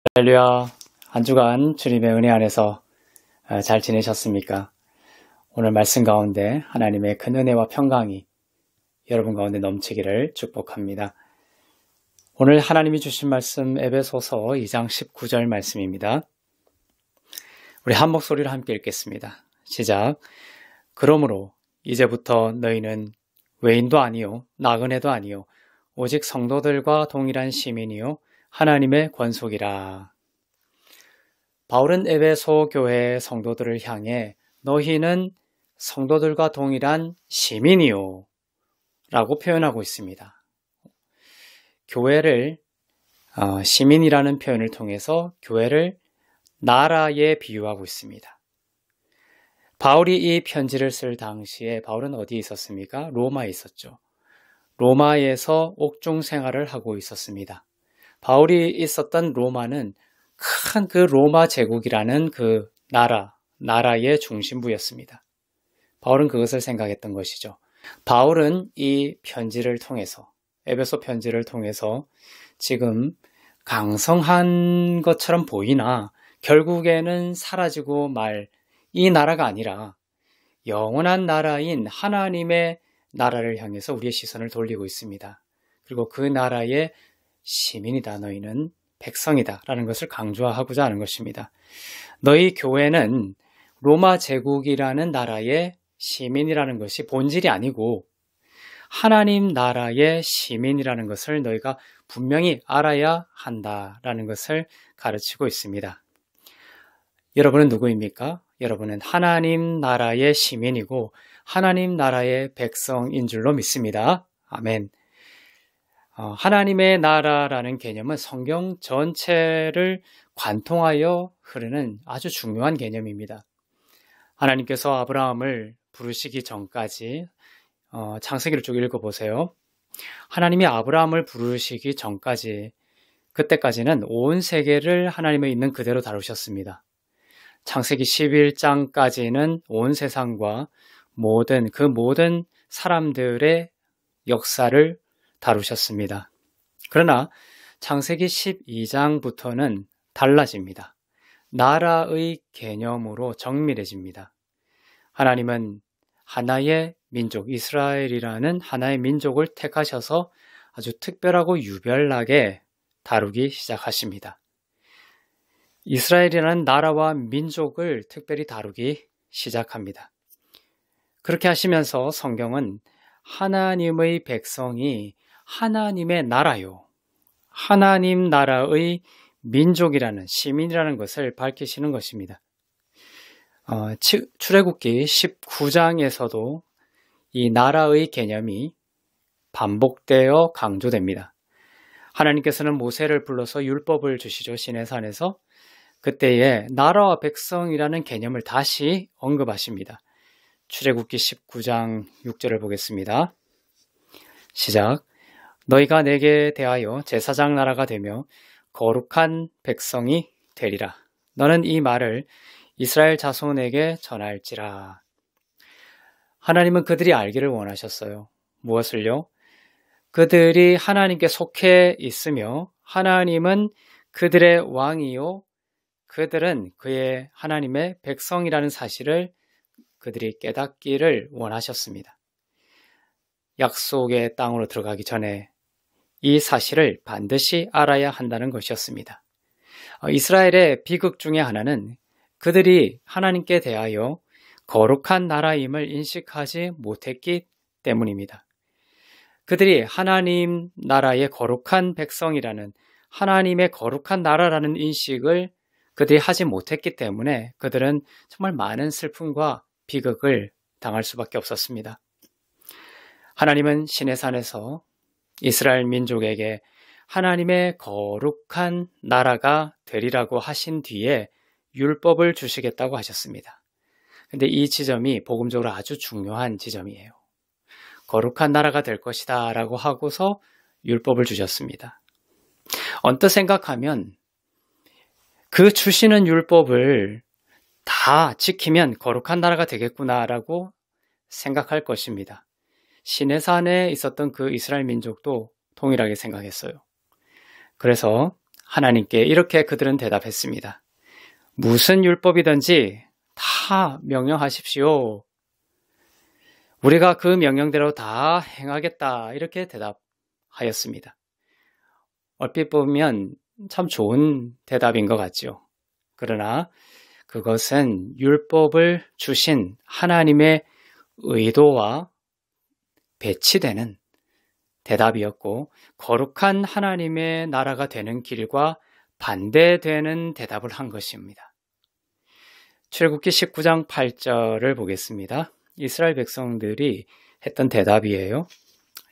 할렐루야. 한 주간 주님의 은혜 안에서 잘 지내셨습니까? 오늘 말씀 가운데 하나님의 큰 은혜와 평강이 여러분 가운데 넘치기를 축복합니다. 오늘 하나님이 주신 말씀 에베소서 2장 19절 말씀입니다. 우리 한 목소리로 함께 읽겠습니다. 시작. 그러므로 이제부터 너희는 외인도 아니요 나그네도 아니요 오직 성도들과 동일한 시민이요 하나님의 권속이라. 바울은 에베소 교회의 성도들을 향해 너희는 성도들과 동일한 시민이요 라고 표현하고 있습니다. 교회를 시민이라는 표현을 통해서 교회를 나라에 비유하고 있습니다. 바울이 이 편지를 쓸 당시에 바울은 어디에 있었습니까? 로마에 있었죠. 로마에서 옥중 생활을 하고 있었습니다. 바울이 있었던 로마는 큰 그 로마 제국이라는 그 나라의 중심부였습니다. 바울은 그것을 생각했던 것이죠. 바울은 이 편지를 통해서, 에베소 편지를 통해서 지금 강성한 것처럼 보이나 결국에는 사라지고 말 이 나라가 아니라 영원한 나라인 하나님의 나라를 향해서 우리의 시선을 돌리고 있습니다. 그리고 그 나라의 시민이다. 너희는 백성이다. 라는 것을 강조하고자 하는 것입니다. 너희 교회는 로마 제국이라는 나라의 시민이라는 것이 본질이 아니고 하나님 나라의 시민이라는 것을 너희가 분명히 알아야 한다라는 것을 가르치고 있습니다. 여러분은 누구입니까? 여러분은 하나님 나라의 시민이고 하나님 나라의 백성인 줄로 믿습니다. 아멘. 하나님의 나라라는 개념은 성경 전체를 관통하여 흐르는 아주 중요한 개념입니다. 하나님께서 아브라함을 부르시기 전까지 창세기를 쭉 읽어보세요. 하나님이 아브라함을 부르시기 전까지 그때까지는 온 세계를 하나님의 있는 그대로 다루셨습니다. 창세기 11장까지는 온 세상과 모든 사람들의 역사를 다루셨습니다. 그러나 창세기 12장부터는 달라집니다. 나라의 개념으로 정밀해집니다. 하나님은 하나의 민족, 이스라엘이라는 하나의 민족을 택하셔서 아주 특별하고 유별나게 다루기 시작하십니다. 이스라엘이라는 나라와 민족을 특별히 다루기 시작합니다. 그렇게 하시면서 성경은 하나님의 백성이 하나님의 나라요, 하나님 나라의 민족이라는 시민이라는 것을 밝히시는 것입니다. 출애굽기 19장에서도 이 나라의 개념이 반복되어 강조됩니다. 하나님께서는 모세를 불러서 율법을 주시죠. 시내산에서. 그때에 나라와 백성이라는 개념을 다시 언급하십니다. 출애굽기 19장 6절을 보겠습니다. 시작. 너희가 내게 대하여 제사장 나라가 되며 거룩한 백성이 되리라. 너는 이 말을 이스라엘 자손에게 전할지라. 하나님은 그들이 알기를 원하셨어요. 무엇을요? 그들이 하나님께 속해 있으며 하나님은 그들의 왕이요 그들은 그의 하나님의 백성이라는 사실을 그들이 깨닫기를 원하셨습니다. 약속의 땅으로 들어가기 전에 이 사실을 반드시 알아야 한다는 것이었습니다. 이스라엘의 비극 중에 하나는 그들이 하나님께 대하여 거룩한 나라임을 인식하지 못했기 때문입니다. 그들이 하나님 나라의 거룩한 백성이라는 하나님의 거룩한 나라라는 인식을 그들이 하지 못했기 때문에 그들은 정말 많은 슬픔과 비극을 당할 수밖에 없었습니다. 하나님은 시내산에서 이스라엘 민족에게 하나님의 거룩한 나라가 되리라고 하신 뒤에 율법을 주시겠다고 하셨습니다. 근데 이 지점이 복음적으로 아주 중요한 지점이에요. 거룩한 나라가 될 것이다 라고 하고서 율법을 주셨습니다. 언뜻 생각하면 그 주시는 율법을 다 지키면 거룩한 나라가 되겠구나라고 생각할 것입니다. 시내산에 있었던 그 이스라엘 민족도 동일하게 생각했어요. 그래서 하나님께 이렇게 그들은 대답했습니다. 무슨 율법이든지 다 명령하십시오. 우리가 그 명령대로 다 행하겠다. 이렇게 대답하였습니다. 얼핏 보면 참 좋은 대답인 것 같죠. 그러나 그것은 율법을 주신 하나님의 의도와 배치되는 대답이었고 거룩한 하나님의 나라가 되는 길과 반대되는 대답을 한 것입니다. 출애굽기 19장 8절을 보겠습니다. 이스라엘 백성들이 했던 대답이에요.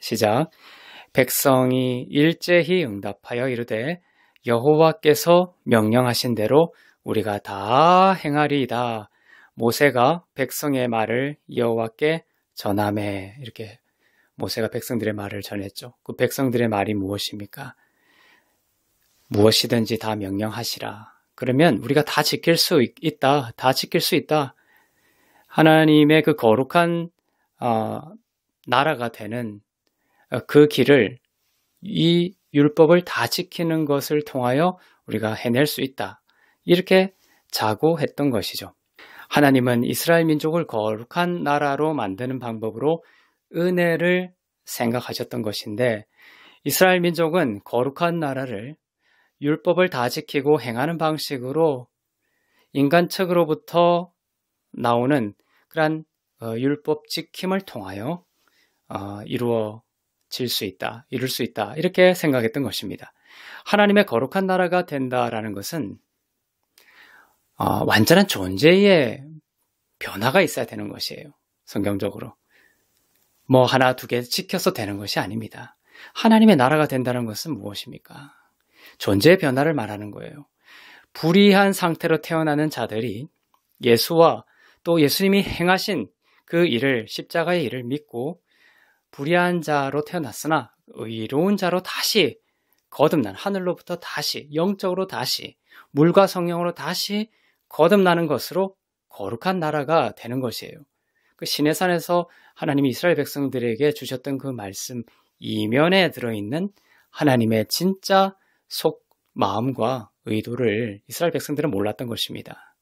시작. 백성이 일제히 응답하여 이르되 여호와께서 명령하신 대로 우리가 다 행하리이다. 모세가 백성의 말을 여호와께 전하매. 이렇게 모세가 백성들의 말을 전했죠. 그 백성들의 말이 무엇입니까? 무엇이든지 다 명령하시라. 그러면 우리가 다 지킬 수 있다. 다 지킬 수 있다. 하나님의 그 거룩한 나라가 되는 그 길을 이 율법을 다 지키는 것을 통하여 우리가 해낼 수 있다. 이렇게 자고했던 것이죠. 하나님은 이스라엘 민족을 거룩한 나라로 만드는 방법으로 은혜를 생각하셨던 것인데 이스라엘 민족은 거룩한 나라를 율법을 다 지키고 행하는 방식으로 인간 측으로부터 나오는 그러한 율법 지킴을 통하여 이룰 수 있다. 이렇게 생각했던 것입니다. 하나님의 거룩한 나라가 된다라는 것은 완전한 존재의 변화가 있어야 되는 것이에요. 성경적으로. 뭐 하나 두 개 지켜서 되는 것이 아닙니다. 하나님의 나라가 된다는 것은 무엇입니까? 존재의 변화를 말하는 거예요. 불의한 상태로 태어나는 자들이 예수와 또 예수님이 행하신 그 일을, 십자가의 일을 믿고 불의한 자로 태어났으나 의로운 자로 다시 거듭난, 하늘로부터 다시, 영적으로 다시, 물과 성령으로 다시 거듭나는 것으로 거룩한 나라가 되는 것이에요. 그 시내산에서 하나님이 이스라엘 백성들에게 주셨던 그 말씀 이면에 들어있는 하나님의 진짜 마음과 의도를 이스라엘 백성들은 몰랐던 것입니다.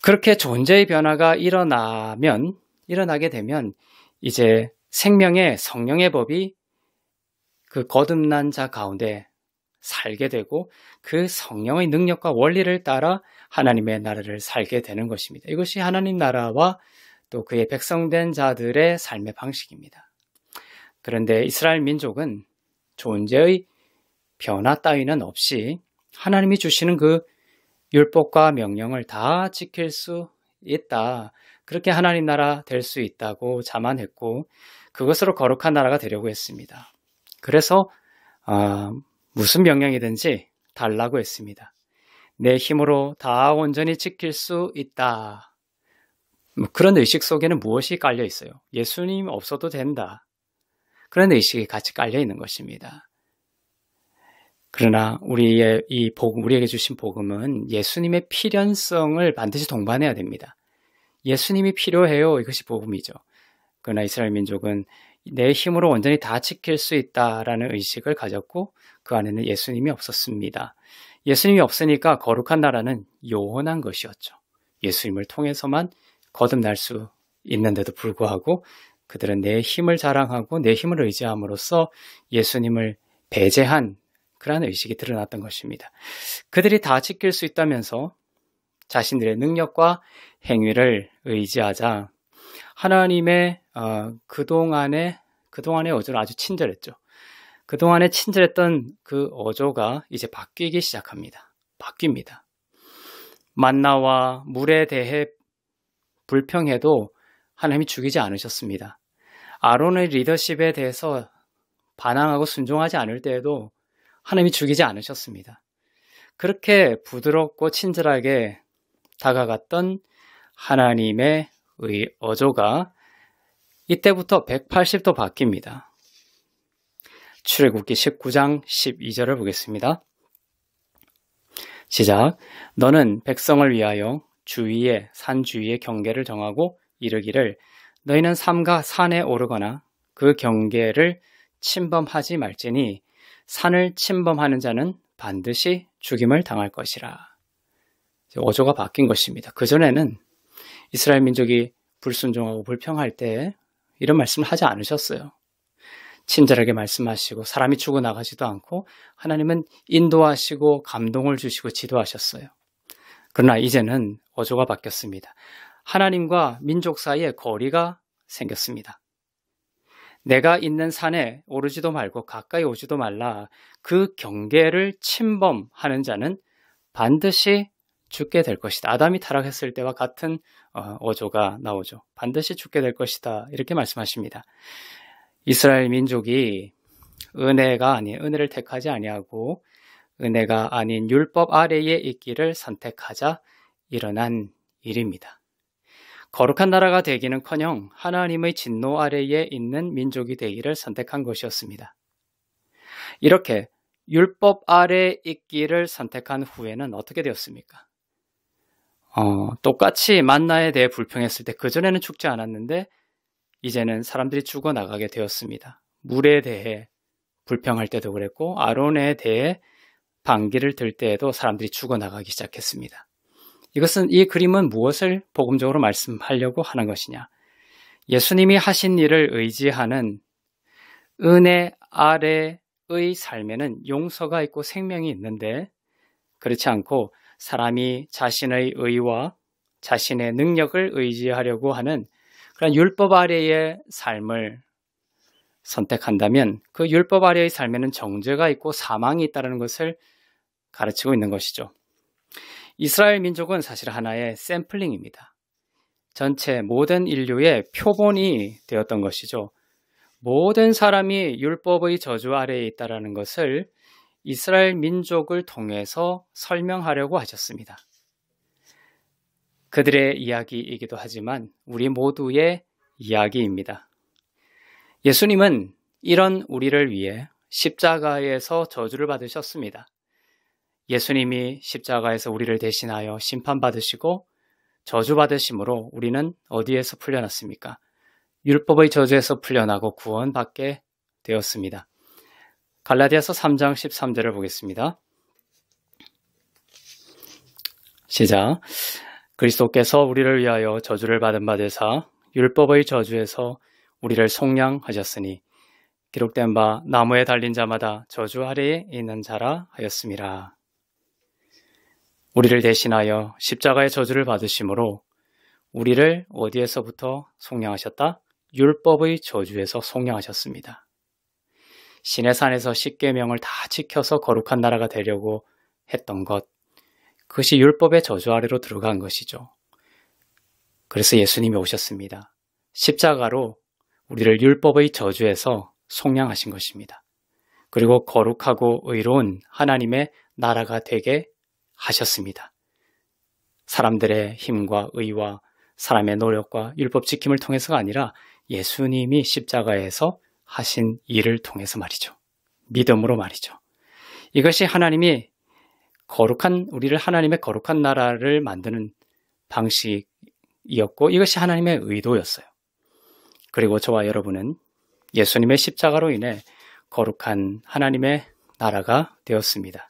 그렇게 존재의 변화가 일어나게 되면 이제 생명의 성령의 법이 그 거듭난 자 가운데 살게 되고 그 성령의 능력과 원리를 따라 하나님의 나라를 살게 되는 것입니다. 이것이 하나님 나라와 또 그의 백성된 자들의 삶의 방식입니다. 그런데 이스라엘 민족은 존재의 변화 따위는 없이 하나님이 주시는 그 율법과 명령을 다 지킬 수 있다. 그렇게 하나님 나라 될 수 있다고 자만했고 그것으로 거룩한 나라가 되려고 했습니다. 그래서 무슨 명령이든지 달라고 했습니다. 내 힘으로 다 온전히 지킬 수 있다. 그런 의식 속에는 무엇이 깔려 있어요? 예수님 없어도 된다. 그런 의식이 같이 깔려 있는 것입니다. 그러나 우리에게 주신 복음은 예수님의 필연성을 반드시 동반해야 됩니다. 예수님이 필요해요. 이것이 복음이죠. 그러나 이스라엘 민족은 내 힘으로 온전히 다 지킬 수 있다라는 의식을 가졌고 그 안에는 예수님이 없었습니다. 예수님이 없으니까 거룩한 나라는 요원한 것이었죠. 예수님을 통해서만 거듭날 수 있는데도 불구하고 그들은 내 힘을 자랑하고 내 힘을 의지함으로써 예수님을 배제한 그러한 의식이 드러났던 것입니다. 그들이 다 지킬 수 있다면서 자신들의 능력과 행위를 의지하자 하나님의 그동안의 어조는 아주 친절했죠. 그동안에 친절했던 그 어조가 이제 바뀌기 시작합니다. 바뀝니다. 만나와 물에 대해 불평해도 하나님이 죽이지 않으셨습니다. 아론의 리더십에 대해서 반항하고 순종하지 않을 때에도 하나님이 죽이지 않으셨습니다. 그렇게 부드럽고 친절하게 다가갔던 하나님의 어조가 이때부터 180도 바뀝니다. 출애굽기 19장 12절을 보겠습니다. 시작. 너는 백성을 위하여 산 주위의 경계를 정하고 이르기를 너희는 삼가 산에 오르거나 그 경계를 침범하지 말지니 산을 침범하는 자는 반드시 죽임을 당할 것이라. 어조가 바뀐 것입니다. 그전에는 이스라엘 민족이 불순종하고 불평할 때 이런 말씀을 하지 않으셨어요. 친절하게 말씀하시고 사람이 죽어나가지도 않고 하나님은 인도하시고 감동을 주시고 지도하셨어요. 그러나 이제는 어조가 바뀌었습니다. 하나님과 민족 사이에 거리가 생겼습니다. 내가 있는 산에 오르지도 말고 가까이 오지도 말라. 그 경계를 침범하는 자는 반드시 죽게 될 것이다. 아담이 타락했을 때와 같은 어조가 나오죠. 반드시 죽게 될 것이다. 이렇게 말씀하십니다. 이스라엘 민족이 은혜를 택하지 아니하고 은혜가 아닌 율법 아래에 있기를 선택하자 일어난 일입니다. 거룩한 나라가 되기는커녕 하나님의 진노 아래에 있는 민족이 되기를 선택한 것이었습니다. 이렇게 율법 아래에 있기를 선택한 후에는 어떻게 되었습니까? 똑같이 만나에 대해 불평했을 때 그전에는 죽지 않았는데 이제는 사람들이 죽어나가게 되었습니다. 물에 대해 불평할 때도 그랬고 아론에 대해 반기를 들 때에도 사람들이 죽어나가기 시작했습니다. 이 그림은 무엇을 복음적으로 말씀하려고 하는 것이냐? 예수님이 하신 일을 의지하는 은혜 아래의 삶에는 용서가 있고 생명이 있는데 그렇지 않고 사람이 자신의 의와 자신의 능력을 의지하려고 하는 그런 율법 아래의 삶을 선택한다면 그 율법 아래의 삶에는 정죄가 있고 사망이 있다는 것을 가르치고 있는 것이죠. 이스라엘 민족은 사실 하나의 샘플링입니다. 전체 모든 인류의 표본이 되었던 것이죠. 모든 사람이 율법의 저주 아래에 있다는 것을 이스라엘 민족을 통해서 설명하려고 하셨습니다. 그들의 이야기이기도 하지만 우리 모두의 이야기입니다. 예수님은 이런 우리를 위해 십자가에서 저주를 받으셨습니다. 예수님이 십자가에서 우리를 대신하여 심판받으시고 저주받으심으로 우리는 어디에서 풀려났습니까? 율법의 저주에서 풀려나고 구원받게 되었습니다. 갈라디아서 3장 13절을 보겠습니다. 시작. 그리스도께서 우리를 위하여 저주를 받은 바 되사 율법의 저주에서 우리를 속량하셨으니 기록된 바 나무에 달린 자마다 저주 아래에 있는 자라 하였음이라. 우리를 대신하여 십자가의 저주를 받으심으로 우리를 어디에서부터 속량하셨다? 율법의 저주에서 속량하셨습니다. 시내산에서 십계명을 다 지켜서 거룩한 나라가 되려고 했던 것, 그것이 율법의 저주 아래로 들어간 것이죠. 그래서 예수님이 오셨습니다. 십자가로 우리를 율법의 저주에서 속량하신 것입니다. 그리고 거룩하고 의로운 하나님의 나라가 되게 하셨습니다. 사람들의 힘과 의와 사람의 노력과 율법 지킴을 통해서가 아니라 예수님이 십자가에서 하신 일을 통해서 말이죠. 믿음으로 말이죠. 이것이 하나님이 우리를 하나님의 거룩한 나라를 만드는 방식이었고 이것이 하나님의 의도였어요. 그리고 저와 여러분은 예수님의 십자가로 인해 거룩한 하나님의 나라가 되었습니다.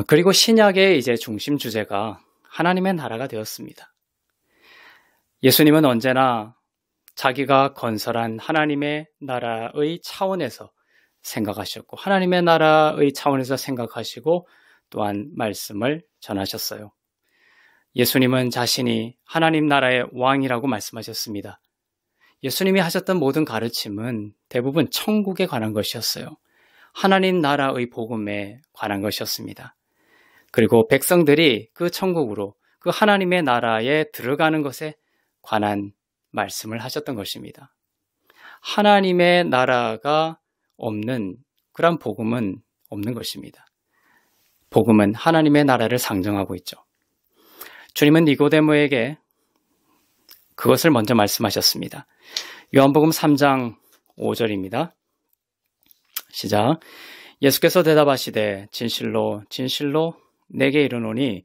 그리고 신약의 이제 중심 주제가 하나님의 나라가 되었습니다. 예수님은 언제나 자기가 건설한 하나님의 나라의 차원에서 생각하셨고 하나님의 나라의 차원에서 생각하시고 또한 말씀을 전하셨어요. 예수님은 자신이 하나님 나라의 왕이라고 말씀하셨습니다. 예수님이 하셨던 모든 가르침은 대부분 천국에 관한 것이었어요. 하나님 나라의 복음에 관한 것이었습니다. 그리고 백성들이 그 천국으로 그 하나님의 나라에 들어가는 것에 관한 말씀을 하셨던 것입니다. 하나님의 나라가 없는 그런 복음은 없는 것입니다. 복음은 하나님의 나라를 상정하고 있죠. 주님은 니고데모에게 그것을 먼저 말씀하셨습니다. 요한복음 3장 5절입니다. 시작. 예수께서 대답하시되 진실로 진실로 내게 이르노니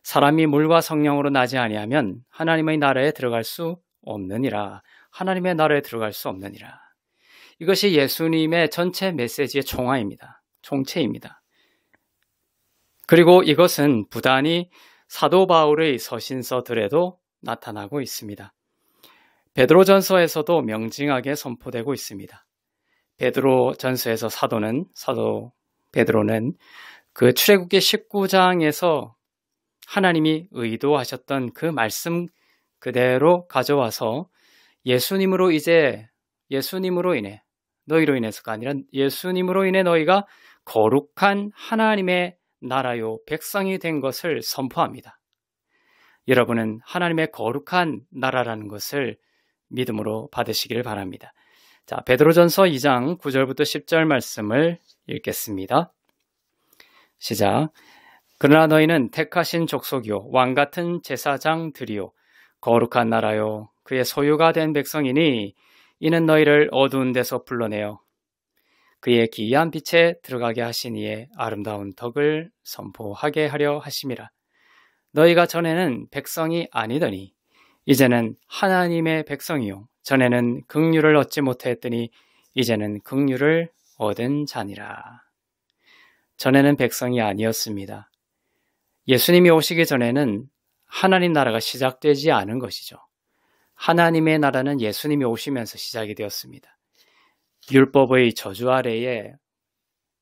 사람이 물과 성령으로 나지 아니하면 하나님의 나라에 들어갈 수 없느니라. 하나님의 나라에 들어갈 수 없느니라. 이것이 예수님의 전체 메시지의 총화입니다. 총체입니다. 그리고 이것은 부단히 사도 바울의 서신서들에도 나타나고 있습니다. 베드로전서에서도 명징하게 선포되고 있습니다. 베드로전서에서 사도 베드로는 그 출애굽기 19장에서 하나님이 의도하셨던 그 말씀 그대로 가져와서 예수님으로 인해 너희로 인해서가 아니라 예수님으로 인해 너희가 거룩한 하나님의 나라요 백성이 된 것을 선포합니다. 여러분은 하나님의 거룩한 나라라는 것을 믿음으로 받으시기를 바랍니다. 자, 베드로전서 2장 9절부터 10절 말씀을 읽겠습니다. 시작. 그러나 너희는 택하신 족속이요 왕같은 제사장들이요 거룩한 나라요 그의 소유가 된 백성이니 이는 너희를 어두운 데서 불러내어 그의 기이한 빛에 들어가게 하신 이의 아름다운 덕을 선포하게 하려 하심이라. 너희가 전에는 백성이 아니더니 이제는 하나님의 백성이요 전에는 긍휼을 얻지 못하였더니 이제는 긍휼을 얻은 자니라. 전에는 백성이 아니었습니다. 예수님이 오시기 전에는 하나님 나라가 시작되지 않은 것이죠. 하나님의 나라는 예수님이 오시면서 시작이 되었습니다. 율법의 저주 아래에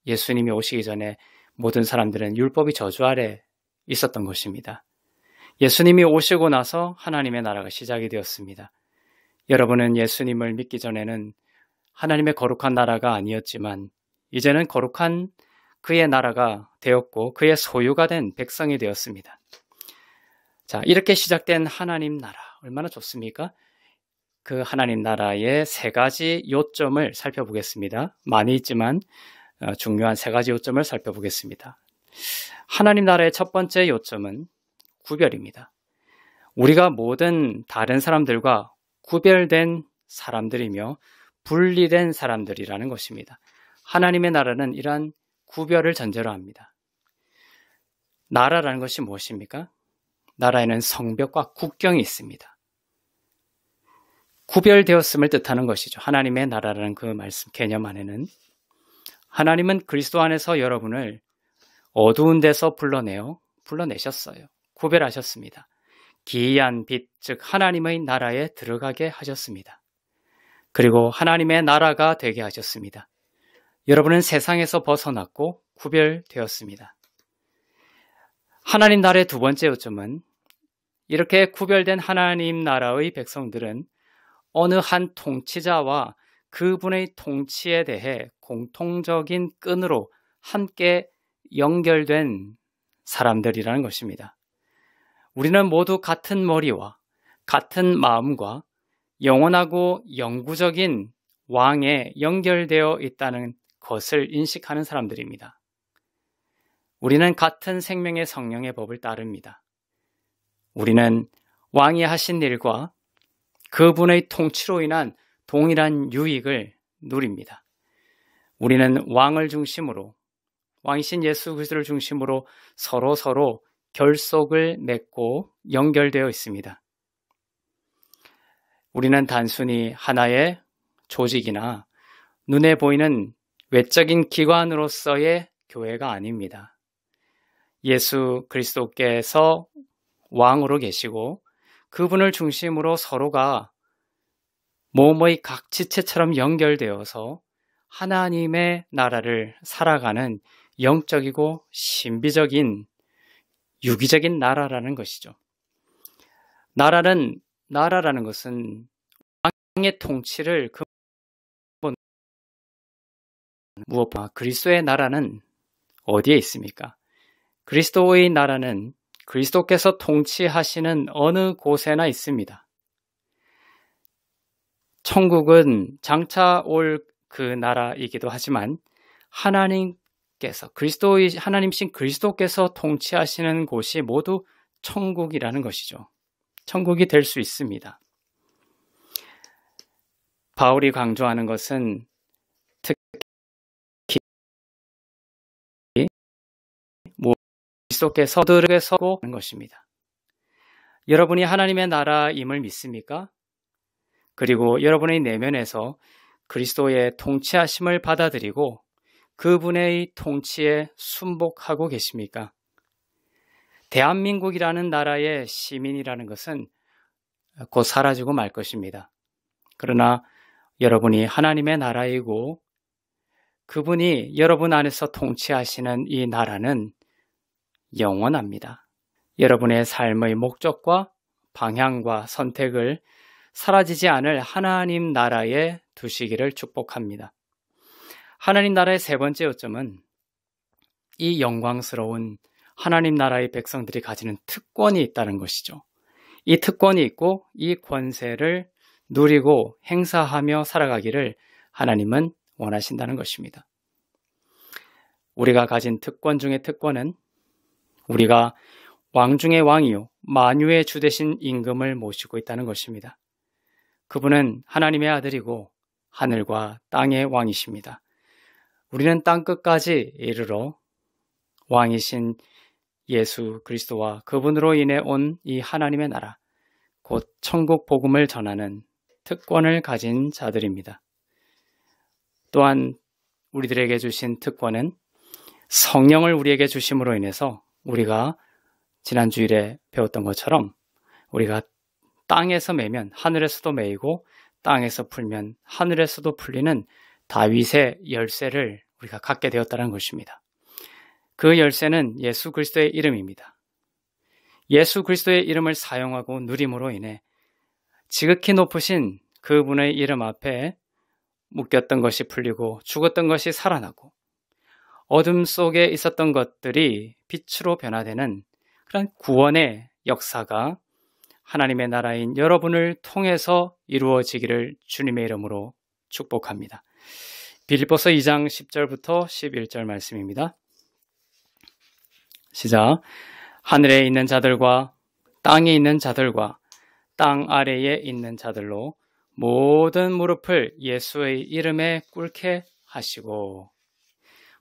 예수님이 오시기 전에 모든 사람들은 율법의 저주 아래 있었던 것입니다. 예수님이 오시고 나서 하나님의 나라가 시작이 되었습니다. 여러분은 예수님을 믿기 전에는 하나님의 거룩한 나라가 아니었지만 이제는 거룩한 그의 나라가 되었고 그의 소유가 된 백성이 되었습니다. 자, 이렇게 시작된 하나님 나라 얼마나 좋습니까? 그 하나님 나라의 세 가지 요점을 살펴보겠습니다. 많이 있지만 중요한 세 가지 요점을 살펴보겠습니다. 하나님 나라의 첫 번째 요점은 구별입니다. 우리가 모든 다른 사람들과 구별된 사람들이며 분리된 사람들이라는 것입니다. 하나님의 나라는 이러한 구별을 전제로 합니다. 나라라는 것이 무엇입니까? 나라에는 성벽과 국경이 있습니다. 구별되었음을 뜻하는 것이죠. 하나님의 나라라는 그 말씀 개념 안에는 하나님은 그리스도 안에서 여러분을 어두운 데서 불러내셨어요. 구별하셨습니다. 기이한 빛, 즉 하나님의 나라에 들어가게 하셨습니다. 그리고 하나님의 나라가 되게 하셨습니다. 여러분은 세상에서 벗어났고 구별되었습니다. 하나님 나라의 두 번째 요점은 이렇게 구별된 하나님 나라의 백성들은 어느 한 통치자와 그분의 통치에 대해 공통적인 끈으로 함께 연결된 사람들이라는 것입니다. 우리는 모두 같은 머리와 같은 마음과 영원하고 영구적인 왕에 연결되어 있다는 것을 인식하는 사람들입니다. 우리는 같은 생명의 성령의 법을 따릅니다. 우리는 왕이 하신 일과 그분의 통치로 인한 동일한 유익을 누립니다. 우리는 왕을 중심으로, 왕이신 예수 그리스도를 중심으로 서로 결속을 맺고 연결되어 있습니다. 우리는 단순히 하나의 조직이나 눈에 보이는 외적인 기관으로서의 교회가 아닙니다. 예수 그리스도께서 왕으로 계시고 그분을 중심으로 서로가 모모의 각 지체처럼 연결되어서 하나님의 나라를 살아가는 영적이고 신비적인 유기적인 나라라는 것이죠. 나라라는 것은 왕의 통치를 무엇보다 그리스도의 나라는 어디에 있습니까? 그리스도의 나라는 그리스도께서 통치하시는 어느 곳에나 있습니다. 천국은 장차 올 그 나라이기도 하지만 하나님신 그리스도께서 통치하시는 곳이 모두 천국이라는 것이죠. 천국이 될 수 있습니다. 바울이 강조하는 것은 특히 그리스도께서 들에 서고 하는 것입니다. 여러분이 하나님의 나라임을 믿습니까? 그리고 여러분의 내면에서 그리스도의 통치하심을 받아들이고 그분의 통치에 순복하고 계십니까? 대한민국이라는 나라의 시민이라는 것은 곧 사라지고 말 것입니다. 그러나 여러분이 하나님의 나라이고 그분이 여러분 안에서 통치하시는 이 나라는 영원합니다. 여러분의 삶의 목적과 방향과 선택을 사라지지 않을 하나님 나라에 두시기를 축복합니다. 하나님 나라의 세 번째 요점은 이 영광스러운 하나님 나라의 백성들이 가지는 특권이 있다는 것이죠. 이 특권이 있고 이 권세를 누리고 행사하며 살아가기를 하나님은 원하신다는 것입니다. 우리가 가진 특권 중의 특권은 우리가 왕 중의 왕이요 만유의 주 되신 임금을 모시고 있다는 것입니다. 그분은 하나님의 아들이고 하늘과 땅의 왕이십니다. 우리는 땅 끝까지 이르러 왕이신 예수 그리스도와 그분으로 인해 온 이 하나님의 나라, 곧 천국 복음을 전하는 특권을 가진 자들입니다. 또한 우리들에게 주신 특권은 성령을 우리에게 주심으로 인해서 우리가 지난 주일에 배웠던 것처럼 우리가 땅에서 매면 하늘에서도 매이고 땅에서 풀면 하늘에서도 풀리는 다윗의 열쇠를 우리가 갖게 되었다는 것입니다. 그 열쇠는 예수 그리스도의 이름입니다. 예수 그리스도의 이름을 사용하고 누림으로 인해 지극히 높으신 그분의 이름 앞에 묶였던 것이 풀리고 죽었던 것이 살아나고 어둠 속에 있었던 것들이 빛으로 변화되는 그런 구원의 역사가 하나님의 나라인 여러분을 통해서 이루어지기를 주님의 이름으로 축복합니다. 빌립보서 2장 10절부터 11절 말씀입니다. 시작. 하늘에 있는 자들과 땅에 있는 자들과 땅 아래에 있는 자들로 모든 무릎을 예수의 이름에 꿇게 하시고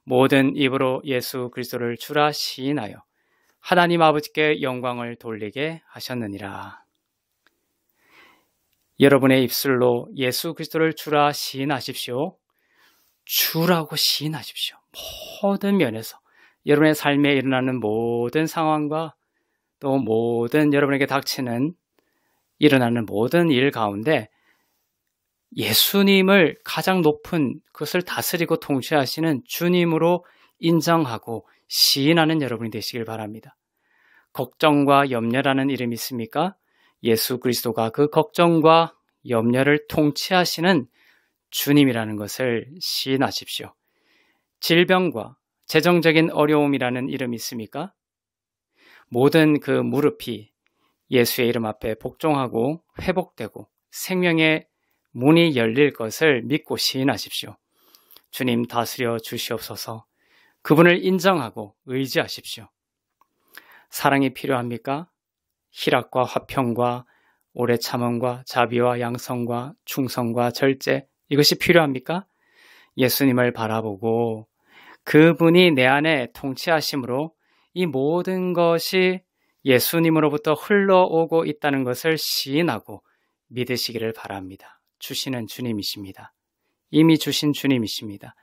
모든 입으로 예수 그리스도를 주라 시인하여 하나님 아버지께 영광을 돌리게 하셨느니라. 여러분의 입술로 예수 그리스도를 주라 시인하십시오. 주라고 시인하십시오. 모든 면에서 여러분의 삶에 일어나는 모든 상황과 또 모든 여러분에게 닥치는 일어나는 모든 일 가운데 예수님을 가장 높은 그것을 다스리고 통치하시는 주님으로 인정하고 시인하는 여러분이 되시길 바랍니다. 걱정과 염려라는 이름이 있습니까? 예수 그리스도가 그 걱정과 염려를 통치하시는 주님이라는 것을 시인하십시오. 질병과 재정적인 어려움이라는 이름이 있습니까? 모든 그 무릎이 예수의 이름 앞에 복종하고 회복되고 생명의 문이 열릴 것을 믿고 시인하십시오. 주님 다스려 주시옵소서. 그분을 인정하고 의지하십시오. 사랑이 필요합니까? 희락과 화평과 오래 참음과 자비와 양성과 충성과 절제, 이것이 필요합니까? 예수님을 바라보고 그분이 내 안에 통치하심으로 이 모든 것이 예수님으로부터 흘러오고 있다는 것을 시인하고 믿으시기를 바랍니다. 주시는 주님이십니다. 이미 주신 주님이십니다.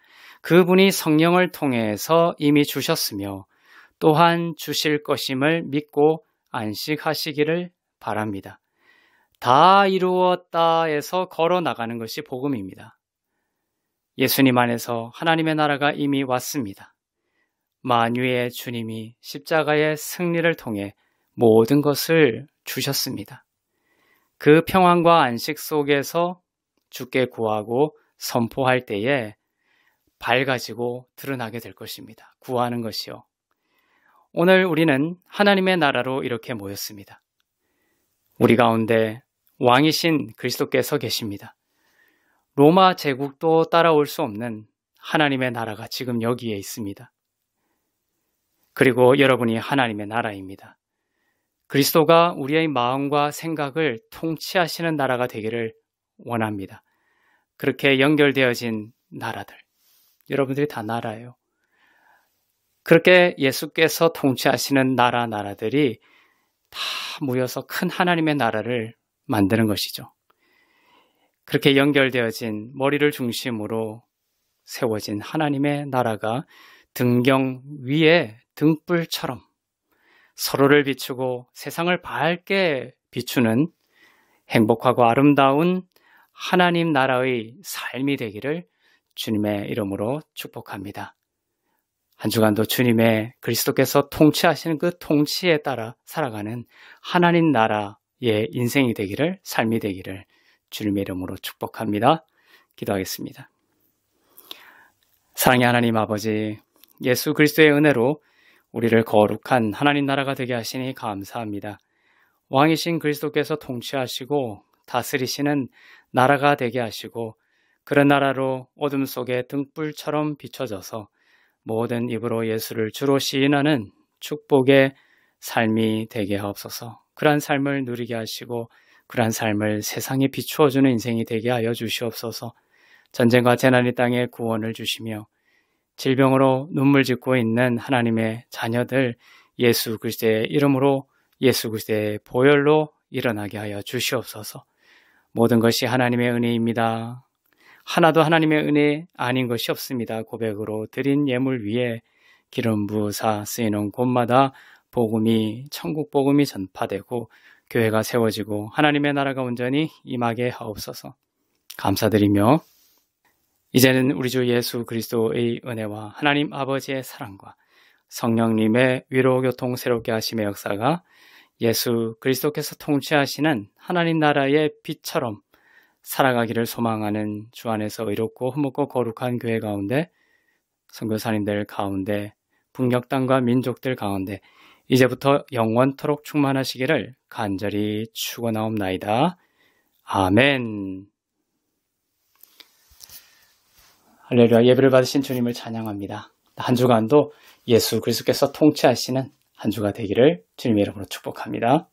그분이 성령을 통해서 이미 주셨으며 또한 주실 것임을 믿고 안식하시기를 바랍니다. 다 이루었다 해서 걸어 나가는 것이 복음입니다. 예수님 안에서 하나님의 나라가 이미 왔습니다. 만유의 주님이 십자가의 승리를 통해 모든 것을 주셨습니다. 그 평안과 안식 속에서 주께 구하고 선포할 때에 밝아지고 드러나게 될 것입니다. 구하는 것이요. 오늘 우리는 하나님의 나라로 이렇게 모였습니다. 우리 가운데 왕이신 그리스도께서 계십니다. 로마 제국도 따라올 수 없는 하나님의 나라가 지금 여기에 있습니다. 그리고 여러분이 하나님의 나라입니다. 그리스도가 우리의 마음과 생각을 통치하시는 나라가 되기를 원합니다. 그렇게 연결되어진 나라들, 여러분들이 다 나라예요. 그렇게 예수께서 통치하시는 나라들이 다 모여서 큰 하나님의 나라를 만드는 것이죠. 그렇게 연결되어진 머리를 중심으로 세워진 하나님의 나라가 등경 위에 등불처럼 서로를 비추고 세상을 밝게 비추는 행복하고 아름다운 하나님 나라의 삶이 되기를 주님의 이름으로 축복합니다. 한 주간도 주님의 그리스도께서 통치하시는 그 통치에 따라 살아가는 하나님 나라의 인생이 되기를, 삶이 되기를 주님의 이름으로 축복합니다. 기도하겠습니다. 사랑의 하나님 아버지, 예수 그리스도의 은혜로 우리를 거룩한 하나님 나라가 되게 하시니 감사합니다. 왕이신 그리스도께서 통치하시고 다스리시는 나라가 되게 하시고 그런 나라로 어둠 속에 등불처럼 비춰져서 모든 입으로 예수를 주로 시인하는 축복의 삶이 되게 하옵소서. 그러한 삶을 누리게 하시고 그러한 삶을 세상에 비추어주는 인생이 되게 하여 주시옵소서. 전쟁과 재난이 땅에 구원을 주시며 질병으로 눈물 짓고 있는 하나님의 자녀들 예수 그리스도의 이름으로 예수 그리스도의 보혈로 일어나게 하여 주시옵소서. 모든 것이 하나님의 은혜입니다. 하나도 하나님의 은혜 아닌 것이 없습니다. 고백으로 드린 예물 위에 기름 부으사 쓰이는 곳마다 복음이, 천국 복음이 전파되고 교회가 세워지고 하나님의 나라가 온전히 임하게 하옵소서. 감사드리며 이제는 우리 주 예수 그리스도의 은혜와 하나님 아버지의 사랑과 성령님의 위로 교통 새롭게 하심의 역사가 예수 그리스도께서 통치하시는 하나님 나라의 빛처럼 살아가기를 소망하는 주 안에서 의롭고 흐뭇고 거룩한 교회 가운데, 선교사님들 가운데, 북녘 땅과 민족들 가운데 이제부터 영원토록 충만하시기를 간절히 축원하옵나이다. 아멘. 할렐루야. 예배를 받으신 주님을 찬양합니다. 한 주간도 예수 그리스도께서 통치하시는 한 주가 되기를 주님의 이름으로 축복합니다.